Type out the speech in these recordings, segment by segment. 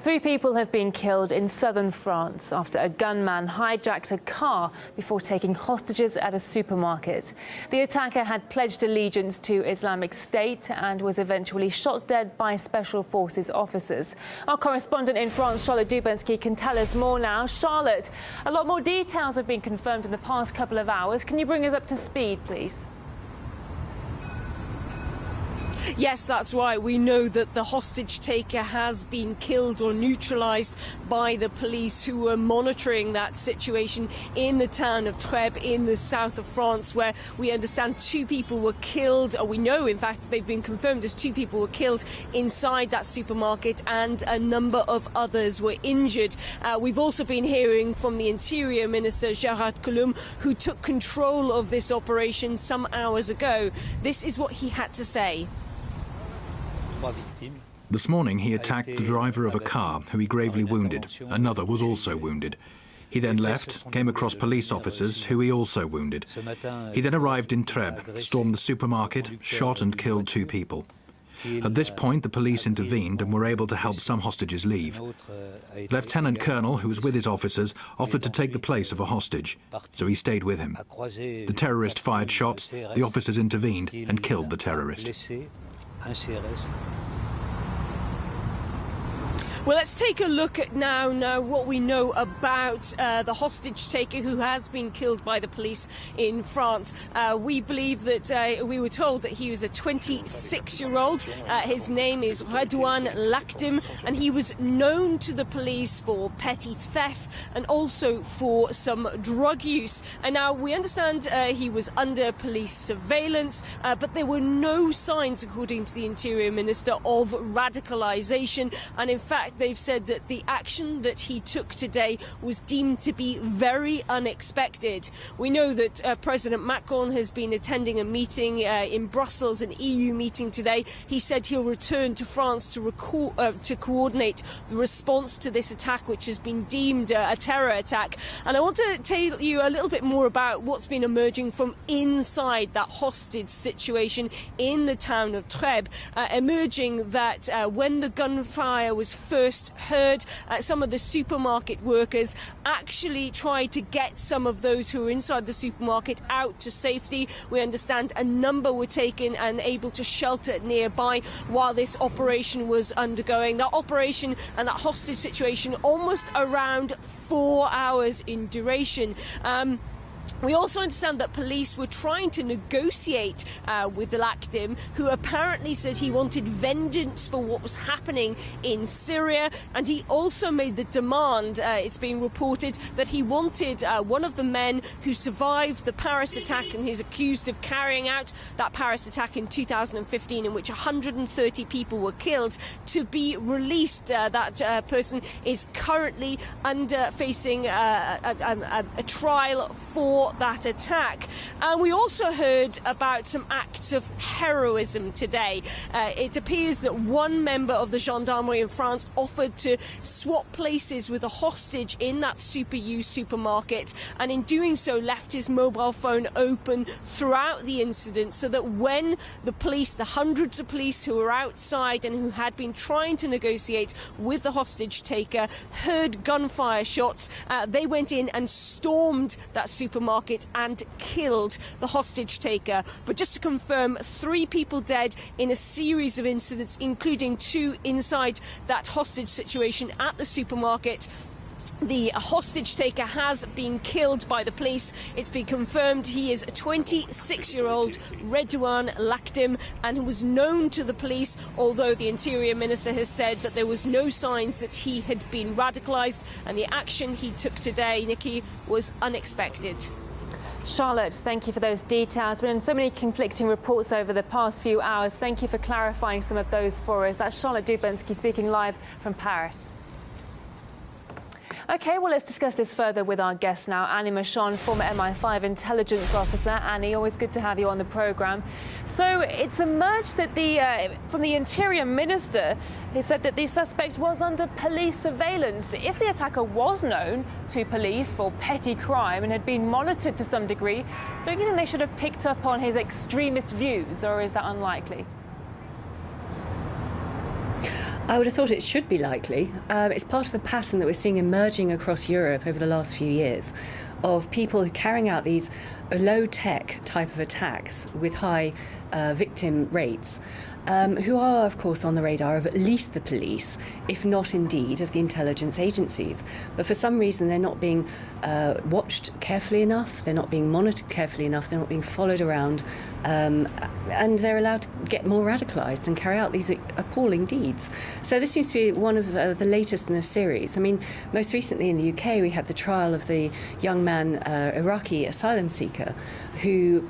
3 people have been killed in southern France after a gunman hijacked a car before taking hostages at a supermarket. The attacker had pledged allegiance to Islamic State and was eventually shot dead by special forces officers. Our correspondent in France, Charlotte Dubensky, can tell us more now. Charlotte, a lot more details have been confirmed in the past couple of hours. Can you bring us up to speed, please? Yes, that's right. We know that the hostage taker has been killed or neutralised by the police who were monitoring that situation in the town of Trèbes in the south of France, where we understand 2 people were killed, or we know, in fact, they've been confirmed as 2 people were killed inside that supermarket and a number of others were injured. We've also been hearing from the Interior Minister, Gérard Collomb, who took control of this operation some hours ago. This is what he had to say. This morning he attacked the driver of a car, who he gravely wounded. Another was also wounded. He then left, came across police officers, who he also wounded. He then arrived in Trèbes, stormed the supermarket, shot and killed 2 people. At this point, the police intervened and were able to help some hostages leave. Lieutenant Colonel, who was with his officers, offered to take the place of a hostage, so he stayed with him. The terrorist fired shots, the officers intervened and killed the terrorist. Well, let's take a look at now what we know about the hostage taker who has been killed by the police in France. We believe that we were told that he was a 26-year-old. His name is Redouane Lactim, and he was known to the police for petty theft and also for some drug use. And now we understand he was under police surveillance, but there were no signs, according to the Interior Minister, of radicalisation. And in fact, they've said that the action that he took today was deemed to be very unexpected. We know that President Macron has been attending a meeting in Brussels, an EU meeting today. He said he'll return to France to coordinate the response to this attack, which has been deemed a terror attack. And I want to tell you a little bit more about what's been emerging from inside that hostage situation in the town of Trèbes, emerging that when the gunfire was first heard, some of the supermarket workers actually tried to get some of those who were inside the supermarket out to safety. We understand a number were taken and able to shelter nearby while this operation was undergoing. That operation and that hostage situation almost around 4 hours in duration. We also understand that police were trying to negotiate with Lactim, who apparently said he wanted vengeance for what was happening in Syria, and he also made the demand, it's been reported, that he wanted one of the men who survived the Paris attack and is accused of carrying out that Paris attack in 2015 in which 130 people were killed, to be released. That person is currently facing a trial for that attack. And we also heard about some acts of heroism today. It appears that one member of the gendarmerie in France offered to swap places with a hostage in that Super U supermarket, and in doing so left his mobile phone open throughout the incident, so that when the police, the hundreds of police who were outside and who had been trying to negotiate with the hostage taker, heard gunfire shots, they went in and stormed that supermarket and killed the hostage taker. But just to confirm, 3 people dead in a series of incidents, including 2 inside that hostage situation at the supermarket. The hostage taker has been killed by the police. It's been confirmed he is a 26-year-old Redouane Lactim and who was known to the police, although the Interior Minister has said that there was no signs that he had been radicalised, and the action he took today, Nikki, was unexpected. Charlotte, thank you for those details. There have been so many conflicting reports over the past few hours. Thank you for clarifying some of those for us. That's Charlotte Dubensky speaking live from Paris. OK, well, let's discuss this further with our guest now, Annie Machon, former MI5 intelligence officer. Annie, always good to have you on the programme. So it's emerged that from the Interior Minister, he said that the suspect was under police surveillance. If the attacker was known to police for petty crime and had been monitored to some degree, don't you think they should have picked up on his extremist views, or is that unlikely? I would have thought it should be likely. It's part of a pattern that we're seeing emerging across Europe over the last few years of people carrying out these low-tech type of attacks with high victim rates, who are, of course, on the radar of at least the police, if not indeed of the intelligence agencies. But for some reason, they're not being watched carefully enough, they're not being monitored carefully enough, they're not being followed around, and they're allowed to get more radicalised and carry out these appalling deeds. So this seems to be one of the latest in a series. I mean, most recently in the UK, we had the trial of the young man, Iraqi asylum seeker, who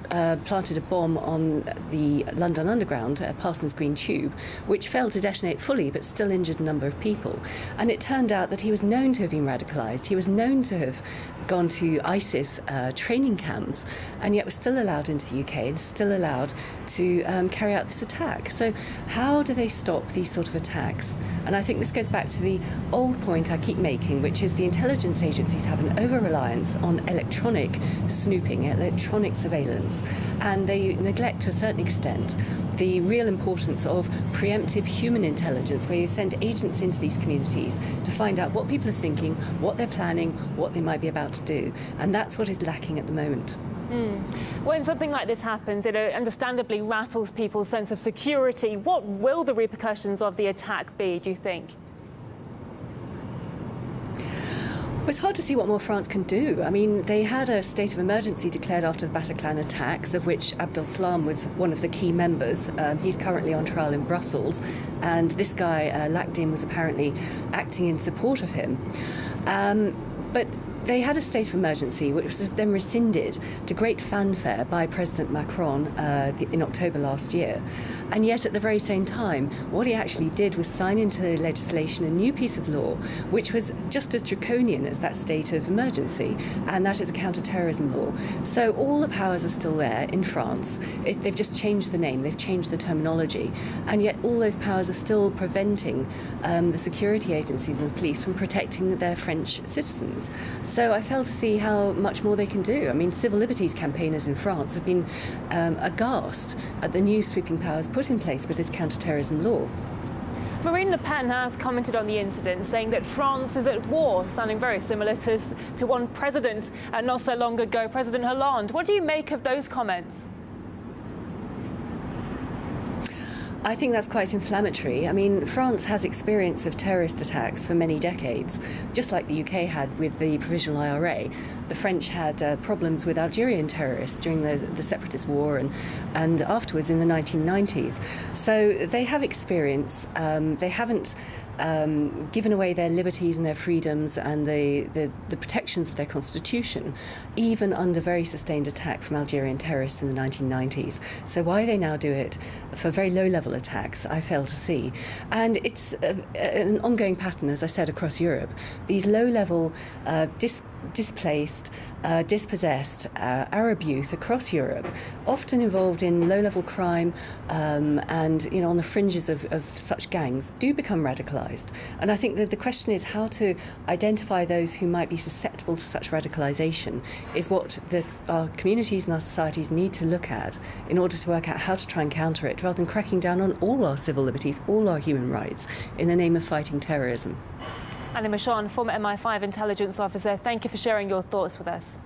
planted a bomb on the London Underground at Parsons Green Tube, which failed to detonate fully but still injured a number of people. And it turned out that he was known to have been radicalised. He was known to have gone to ISIS training camps, and yet was still allowed into the UK and still allowed to carry out this attack. So how do they stop these sort of attacks? And I think this goes back to the old point I keep making, which is the intelligence agencies have an over-reliance on electronic snooping, electronic surveillance, and they neglect to a certain extent the real importance of preemptive human intelligence, where you send agents into these communities to find out what people are thinking, what they're planning, what they might be about to do. And that's what is lacking at the moment. When something like this happens, it understandably rattles people's sense of security. What will the repercussions of the attack be, do you think? Well, it's hard to see what more France can do. I mean, they had a state of emergency declared after the Bataclan attacks, of which Abdel Salam was one of the key members. He's currently on trial in Brussels, and this guy, Lakhdin, was apparently acting in support of him. But they had a state of emergency, which was then rescinded to great fanfare by President Macron in October last year. And yet, at the very same time, what he actually did was sign into the legislation a new piece of law, which was just as draconian as that state of emergency, and that is a counter-terrorism law. So all the powers are still there in France. They've just changed the name, they've changed the terminology, and yet all those powers are still preventing the security agencies and the police from protecting their French citizens. So I fail to see how much more they can do. I mean, civil liberties campaigners in France have been aghast at the new sweeping powers put in place with this counter-terrorism law. Marine Le Pen has commented on the incident, saying that France is at war, sounding very similar to one president not so long ago, President Hollande. What do you make of those comments? I think that's quite inflammatory. I mean, France has experience of terrorist attacks for many decades, just like the UK had with the Provisional IRA. The French had problems with Algerian terrorists during the separatist war and afterwards in the 1990s. So they have experience. They haven't given away their liberties and their freedoms and the protections of their constitution, even under very sustained attack from Algerian terrorists in the 1990s. So why they now do it for very low-level attacks, I fail to see. And it's an ongoing pattern, as I said, across Europe. These low-level, displaced, dispossessed Arab youth across Europe, often involved in low-level crime and on the fringes of such gangs, do become radicalised. And I think that the question is how to identify those who might be susceptible to such radicalisation is what our communities and our societies need to look at in order to work out how to try and counter it, rather than cracking down on all our civil liberties, all our human rights, in the name of fighting terrorism. Annie Machon, former MI5 intelligence officer, thank you for sharing your thoughts with us.